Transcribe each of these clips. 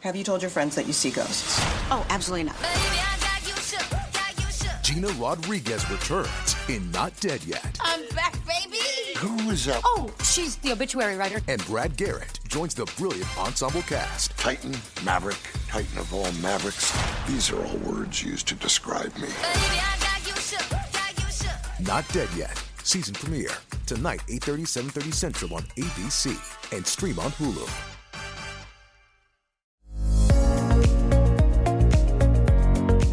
Have you told your friends that you see ghosts? Oh, absolutely not. Gina Rodriguez returns in Not Dead Yet. I'm back, baby. Who is that? Oh, she's the obituary writer. And Brad Garrett joins the brilliant ensemble cast. Titan, Maverick, Titan of all Mavericks. These are all words used to describe me. Not Dead Yet. Season premiere. Tonight, 8:30, 7:30 Central on ABC. And stream on Hulu.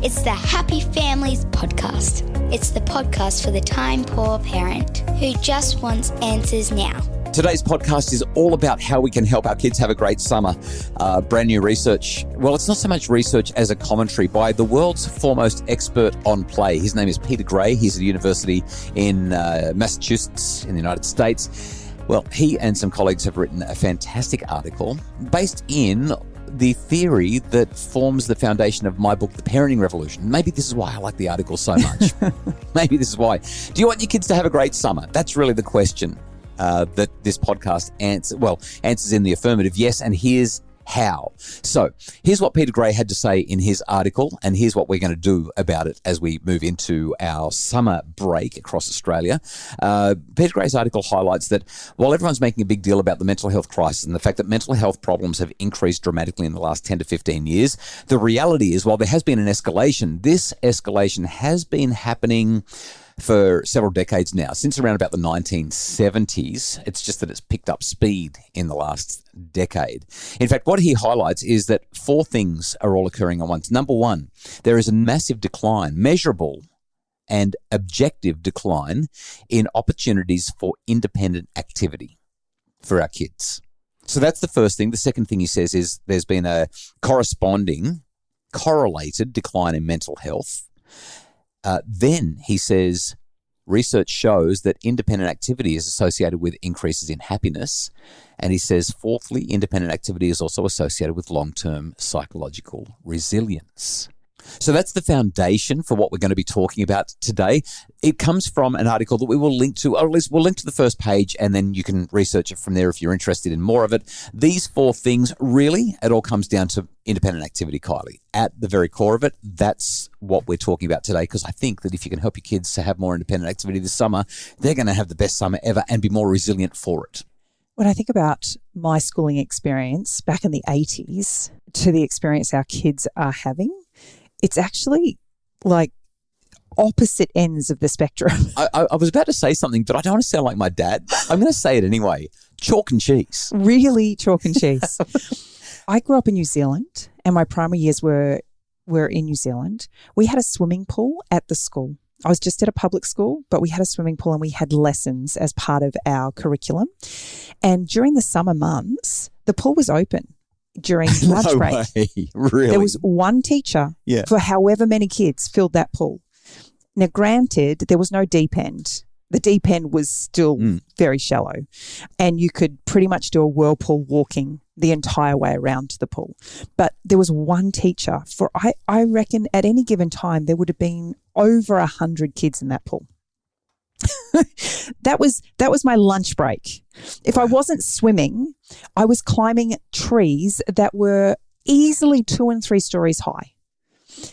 It's the Happy Families Podcast. It's the podcast for the time-poor parent who just wants answers now. Today's podcast is all about how we can help our kids have a great summer. Brand new research. Well, it's not so much research as a commentary by the world's foremost expert on play. His name is Peter Gray. He's at a university in Massachusetts in the United States. Well, he and some colleagues have written a fantastic article based in the theory that forms the foundation of my book, The Parenting Revolution. Maybe this is why I like the article so much. Maybe this is why. Do you want your kids to have a great summer? That's really the question that this podcast answers in the affirmative, yes, and here's how. So here's what Peter Gray had to say in his article, and here's what we're going to do about it as we move into our summer break across Australia. Peter Gray's article highlights that while everyone's making a big deal about the mental health crisis and the fact that mental health problems have increased dramatically in the last 10 to 15 years, the reality is while there has been an escalation, this escalation has been happening for several decades now, since around about the 1970s. It's just that it's picked up speed in the last decade. In fact, what he highlights is that four things are all occurring at once. Number one, there is a massive decline, measurable and objective decline in opportunities for independent activity for our kids. So that's the first thing. The second thing he says is there's been a correlated decline in mental health. Then he says research shows that independent activity is associated with increases in happiness. And he says, fourthly, independent activity is also associated with long-term psychological resilience. So that's the foundation for what we're going to be talking about today. It comes from an article that we will link to, or at least we'll link to the first page, and then you can research it from there if you're interested in more of it. These four things, really, it all comes down to independent activity, Kylie. At the very core of it, that's what we're talking about today, because I think that if you can help your kids to have more independent activity this summer, they're going to have the best summer ever and be more resilient for it. When I think about my schooling experience back in the 80s to the experience our kids are having, it's actually like opposite ends of the spectrum. I was about to say something, but I don't want to sound like my dad. I'm going to say it anyway. Chalk and cheese. Really chalk and cheese. I grew up in New Zealand and my primary years were in New Zealand. We had a swimming pool at the school. I was just at a public school, but we had a swimming pool and we had lessons as part of our curriculum. And during the summer months, the pool was open. During lunch No break. way. Really? There was one teacher for however many kids filled that pool. Now, granted, there was no deep end. The deep end was still very shallow, and you could pretty much do a whirlpool walking the entire way around the pool. But there was one teacher for, I reckon at any given time, there would have been over 100 kids in that pool. That was my lunch break. If I wasn't swimming, I was climbing trees that were easily 2 and 3 stories high.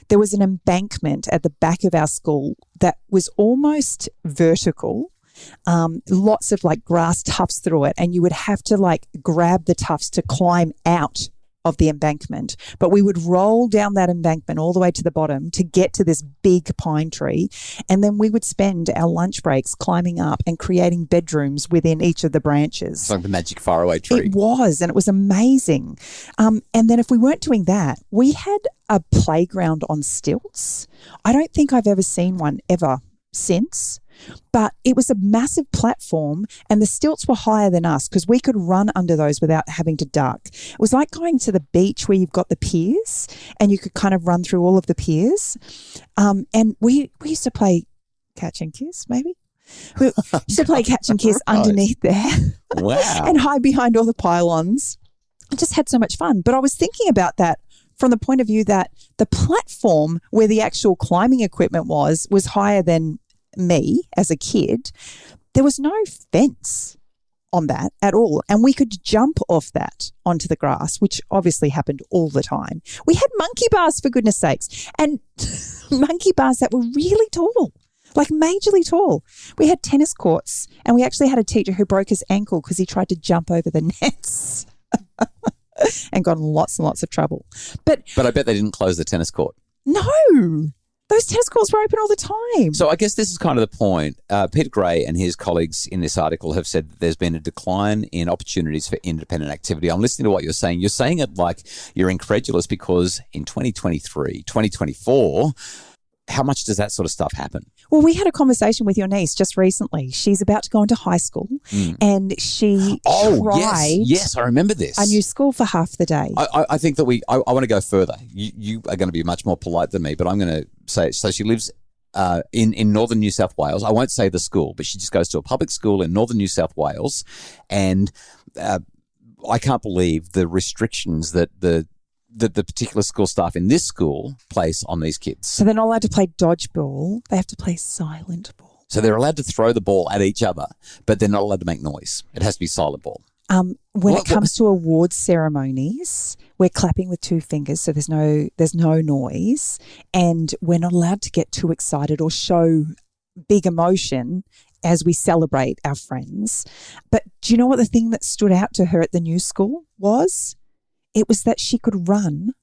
There was an embankment at the back of our school that was almost vertical, lots of like grass tufts through it, and you would have to like grab the tufts to climb out of the embankment. But we would roll down that embankment all the way to the bottom to get to this big pine tree. And then we would spend our lunch breaks climbing up and creating bedrooms within each of the branches. It's like the magic faraway tree. It was, and it was amazing. And then if we weren't doing that, we had a playground on stilts. I don't think I've ever seen one ever since. But it was a massive platform and the stilts were higher than us because we could run under those without having to duck. It was like going to the beach where you've got the piers and you could kind of run through all of the piers. And we used to play catch and kiss, maybe. We used to play catch and kiss underneath there. Wow. And hide behind all the pylons. I just had so much fun. But I was thinking about that from the point of view that the platform where the actual climbing equipment was higher than me as a kid. There was no fence on that at all. And we could jump off that onto the grass, which obviously happened all the time. We had monkey bars, for goodness sakes, and monkey bars that were really tall, like majorly tall. We had tennis courts, and we actually had a teacher who broke his ankle because he tried to jump over the nets and got in lots and lots of trouble. But I bet they didn't close the tennis court. no. Those tennis courts were open all the time. So I guess this is kind of the point. Peter Gray and his colleagues in this article have said that there's been a decline in opportunities for independent activity. I'm listening to what you're saying. You're saying it like you're incredulous because in 2023, 2024, how much does that sort of stuff happen? Well, we had a conversation with your niece just recently. She's about to go into high school and she tried yes, I remember this. a new school for half the day. I think that I want to go further. You are going to be much more polite than me, but I'm going to say, so she lives in northern New South Wales. I won't say the school, but she just goes to a public school in northern New South Wales. And I can't believe the restrictions that the particular school staff in this school place on these kids. So they're not allowed to play dodgeball. They have to play silent ball. So they're allowed to throw the ball at each other, but they're not allowed to make noise. It has to be silent ball. When it comes to awards ceremonies, we're clapping with two fingers, so there's no noise, and we're not allowed to get too excited or show big emotion as we celebrate our friends. But do you know what the thing that stood out to her at the new school was? It was that she could run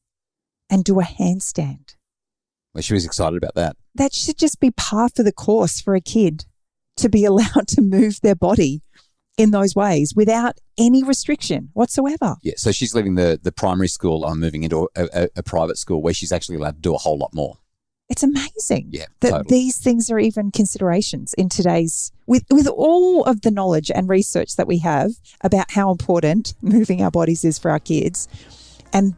and do a handstand. Well, she was excited about that. That should just be par for the course for a kid to be allowed to move their body in those ways without any restriction whatsoever. Yeah, so she's leaving the primary school and moving into a private school where she's actually allowed to do a whole lot more. It's amazing that totally. These things are even considerations in today's, with all of the knowledge and research that we have about how important moving our bodies is for our kids and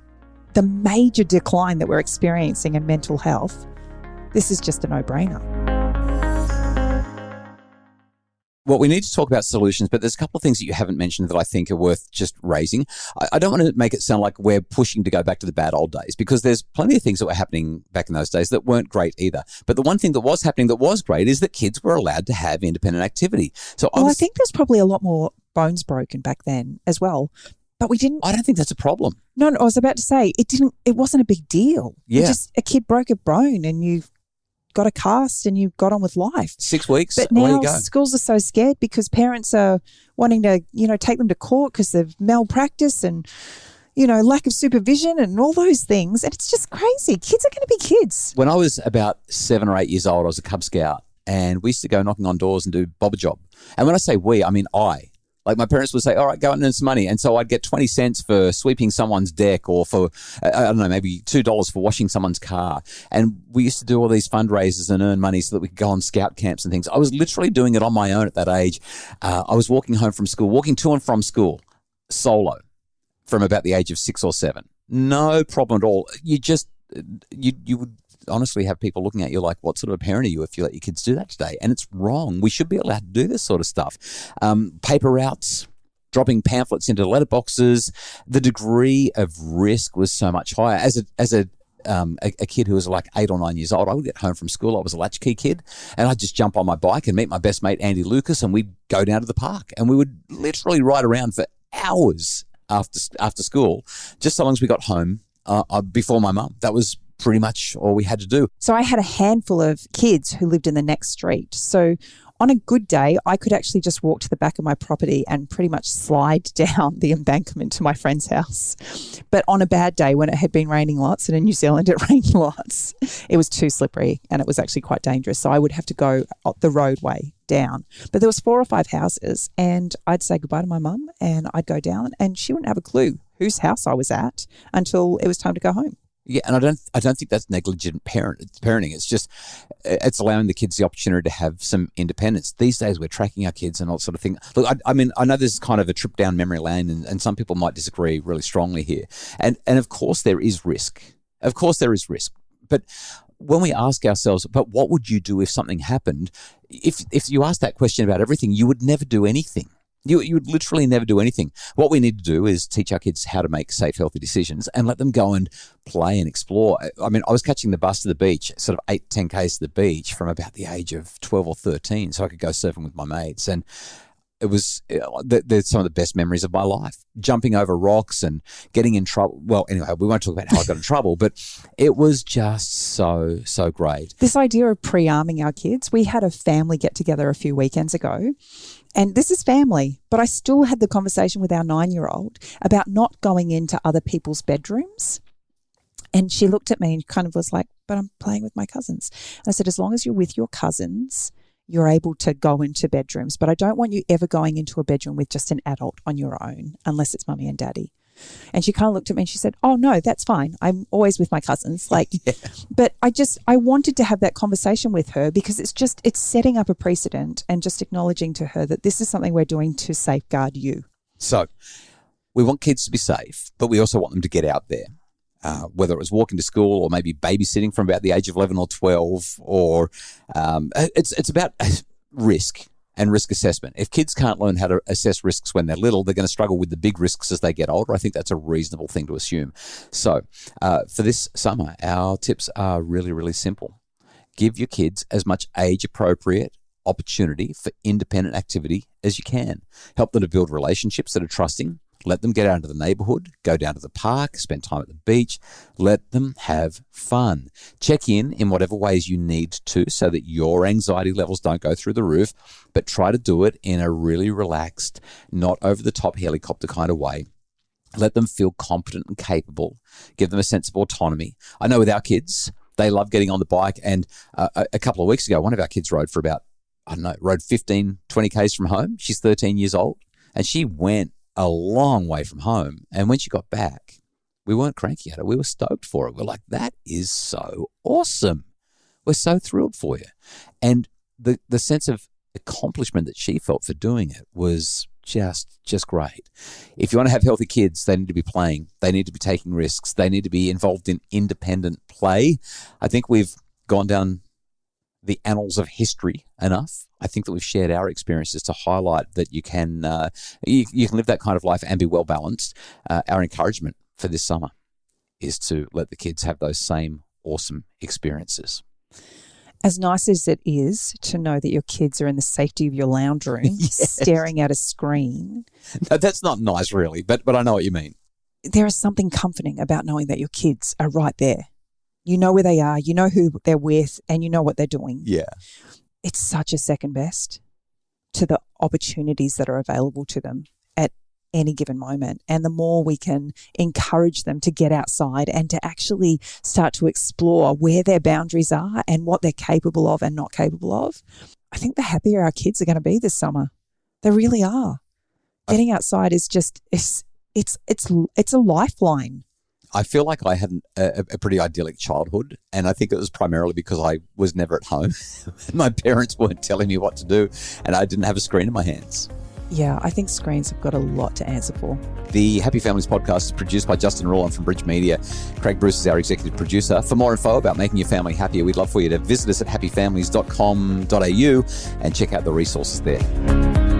the major decline that we're experiencing in mental health. This is just a no-brainer. Well, we need to talk about solutions, but there's a couple of things that you haven't mentioned that I think are worth just raising. I don't want to make it sound like we're pushing to go back to the bad old days because there's plenty of things that were happening back in those days that weren't great either. But the one thing that was happening that was great is that kids were allowed to have independent activity. So I think there's probably a lot more bones broken back then as well. But we didn't. I don't think that's a problem. No, I was about to say it wasn't a big deal. Yeah. A kid broke a bone and you got a cast and you got on with life. 6 weeks, but away now you go. Schools are so scared because parents are wanting to, take them to court because they've malpractice and, lack of supervision and all those things. And it's just crazy. Kids are going to be kids. When I was about 7 or 8 years old, I was a Cub Scout and we used to go knocking on doors and do bob a job. And when I say we, I mean I. Like my parents would say, all right, go out and earn some money. And so I'd get 20 cents for sweeping someone's deck or for, I don't know, maybe $2 for washing someone's car. And we used to do all these fundraisers and earn money so that we could go on scout camps and things. I was literally doing it on my own at that age. I was walking to and from school solo from about the age of 6 or 7. No problem at all. You would honestly have people looking at you like, what sort of a parent are you if you let your kids do that today? And it's wrong. We should be allowed to do this sort of stuff. Paper routes, dropping pamphlets into letterboxes. The degree of risk was so much higher. As a kid who was like 8 or 9 years old, I would get home from school. I was a latchkey kid, and I'd just jump on my bike and meet my best mate Andy Lucas, and we'd go down to the park, and we would literally ride around for hours after school, just so long as we got home before my mum. That was pretty much all we had to do. So I had a handful of kids who lived in the next street. So on a good day, I could actually just walk to the back of my property and pretty much slide down the embankment to my friend's house. But on a bad day, when it had been raining lots, and in New Zealand it rained lots, it was too slippery and it was actually quite dangerous. So I would have to go the roadway down. But there was 4 or 5 houses and I'd say goodbye to my mum and I'd go down and she wouldn't have a clue whose house I was at until it was time to go home. Yeah, and I don't think that's negligent parenting. It's just it's allowing the kids the opportunity to have some independence. These days we're tracking our kids and all sort of thing. Look, I mean, I know this is kind of a trip down memory lane and some people might disagree really strongly here. And of course there is risk. Of course there is risk. But when we ask ourselves, but what would you do if something happened? If you ask that question about everything, you would never do anything. You would literally never do anything. What we need to do is teach our kids how to make safe, healthy decisions and let them go and play and explore. I mean, I was catching the bus to the beach, sort of 8-10 k's to the beach from about the age of 12 or 13 so I could go surfing with my mates. And They're some of the best memories of my life. Jumping over rocks and getting in trouble. Well, anyway, we won't talk about how I got in trouble, but it was just so great. This idea of pre-arming our kids, we had a family get together a few weekends ago, and this is family, but I still had the conversation with our 9-year-old about not going into other people's bedrooms. And she looked at me and kind of was like, but I'm playing with my cousins. And I said, as long as you're with your cousins, you're able to go into bedrooms, but I don't want you ever going into a bedroom with just an adult on your own, unless it's mummy and daddy. And she kind of looked at me and she said, oh no, that's fine. I'm always with my cousins. Yeah. But I wanted to have that conversation with her because it's setting up a precedent and just acknowledging to her that this is something we're doing to safeguard you. So we want kids to be safe, but we also want them to get out there. Whether it was walking to school or maybe babysitting from about the age of 11 or 12, or it's about risk and risk assessment. If kids can't learn how to assess risks when they're little, they're going to struggle with the big risks as they get older. I think that's a reasonable thing to assume. So for this summer, our tips are really, really simple. Give your kids as much age-appropriate opportunity for independent activity as you can. Help them to build relationships that are trusting. Let them get out into the neighborhood, go down to the park, spend time at the beach. Let them have fun. Check in whatever ways you need to so that your anxiety levels don't go through the roof, but try to do it in a really relaxed, not over-the-top helicopter kind of way. Let them feel competent and capable. Give them a sense of autonomy. I know with our kids, they love getting on the bike. And a couple of weeks ago, one of our kids rode 15, 20 Ks from home. She's 13 years old, and she went a long way from home. And when she got back, we weren't cranky at her. We were stoked for it. We're like, that is so awesome. We're so thrilled for you. And the sense of accomplishment that she felt for doing it was just great. If you want to have healthy kids, they need to be playing. They need to be taking risks. They need to be involved in independent play. I think we've gone down the annals of history enough. I think that we've shared our experiences to highlight that you can you can live that kind of life and be well balanced. Our encouragement for this summer is to let the kids have those same awesome experiences. As nice as it is to know that your kids are in the safety of your lounge room, staring at a screen. No, that's not nice really, but I know what you mean. There is something comforting about knowing that your kids are right there. You know where they are, you know who they're with, and you know what they're doing. Yeah. It's such a second best to the opportunities that are available to them at any given moment. And the more we can encourage them to get outside and to actually start to explore where their boundaries are and what they're capable of and not capable of, I think the happier our kids are going to be this summer. They really are. Getting outside is just, it's a lifeline. I feel like I had a pretty idyllic childhood, and I think it was primarily because I was never at home. My parents weren't telling me what to do, and I didn't have a screen in my hands. Yeah, I think screens have got a lot to answer for. The Happy Families podcast is produced by Justin Rulon from Bridge Media. Craig Bruce is our executive producer. For more info about making your family happier, we'd love for you to visit us at happyfamilies.com.au and check out the resources there.